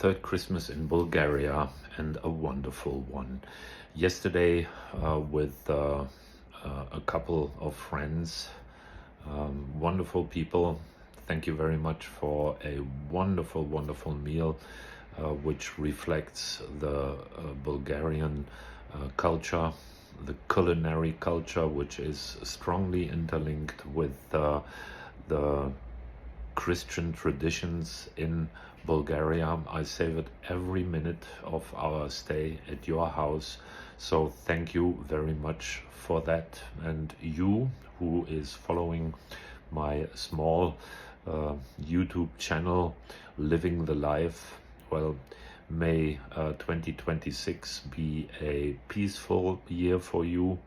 third Christmas in Bulgaria, and a wonderful one. Yesterday with a couple of friends, wonderful people. Thank you very much for a wonderful meal which reflects the Bulgarian culture, the culinary culture, which is strongly interlinked with the Christian traditions in Bulgaria. I savored every minute of our stay at your house, so thank you very much for that. And you who is following my small YouTube channel, Living the Life, well, may 2026 be a peaceful year for you,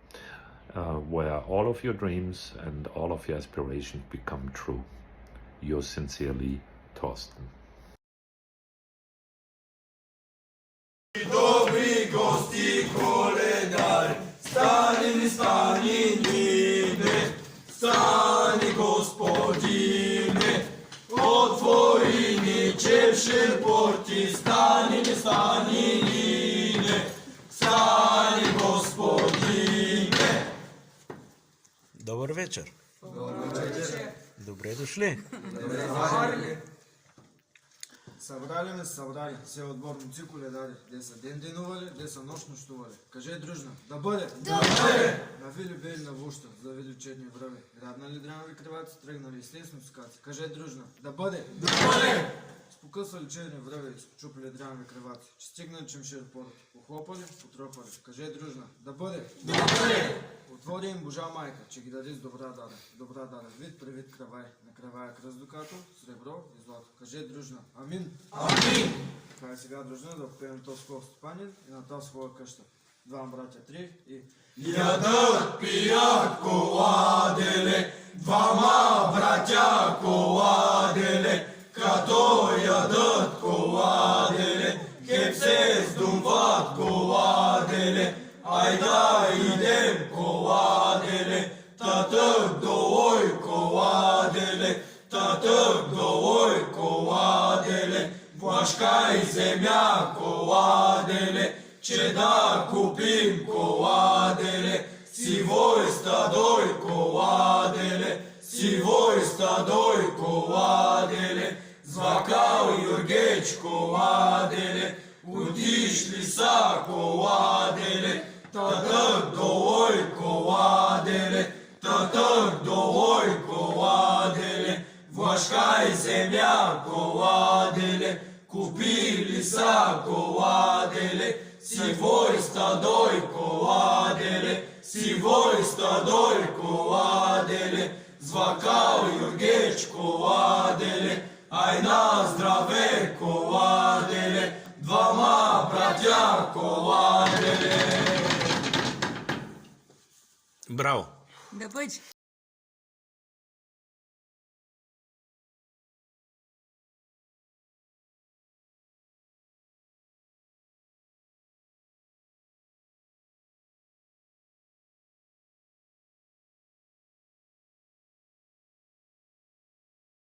where all of your dreams and all of your aspirations become true. Yours sincerely, Torsten. Dobri gosti koledar, stani, stani, nime, stani, Gospodine, otvori mi čevše porti, stani, stani, nime, stani, Gospodine. Добър вечер. Добре дошли. Събрали се отборници коледари, де са ден денували, де са нощ нощували. Кажи дружно, да бъде! Да бъде! На вили бели на вуща, завили четни врави. Раднали дранови криваци, тръгнали естествено скаци. Кажи дружно, да бъде! Да бъде! Спокъсвали черни врави, чупили дранови криваци. Че стигнали чемшир порът. Похлопали, потропали. Кажи дружно, да бъде! Да бъде! Отвори им Божа майка, че ги даде с добра даде. Добра даде, вид при вид кравай. На кравая кръздокато, сребро и злато. Кажи дружно, амин! Амин! Така е сега дружно да попеем този хубав стопанин и на тази своя къща. Два братя, три и... Ядат, пият, коладеле, двама братя коладеле, като ядат коладеле, хеп се сдумват коладеле, айда идем коладеле, татък долой коладеле, татък долой коладеле, влашка и земя коладеле, че да купим коладеле, сивой стадой коладеле, сивой стадой коладеле, звакал Юргеч коладеле, отишли са коладеле, татък долой коладеле, татък долой коладеле, влашка и земя коладеле, купили са коладеле, сивой стадой коладеле, сивой стадой коладеле, звакал Юргеч коладеле, ай на здраве коладеле, двама братя коладеле. Браво! Да бъде.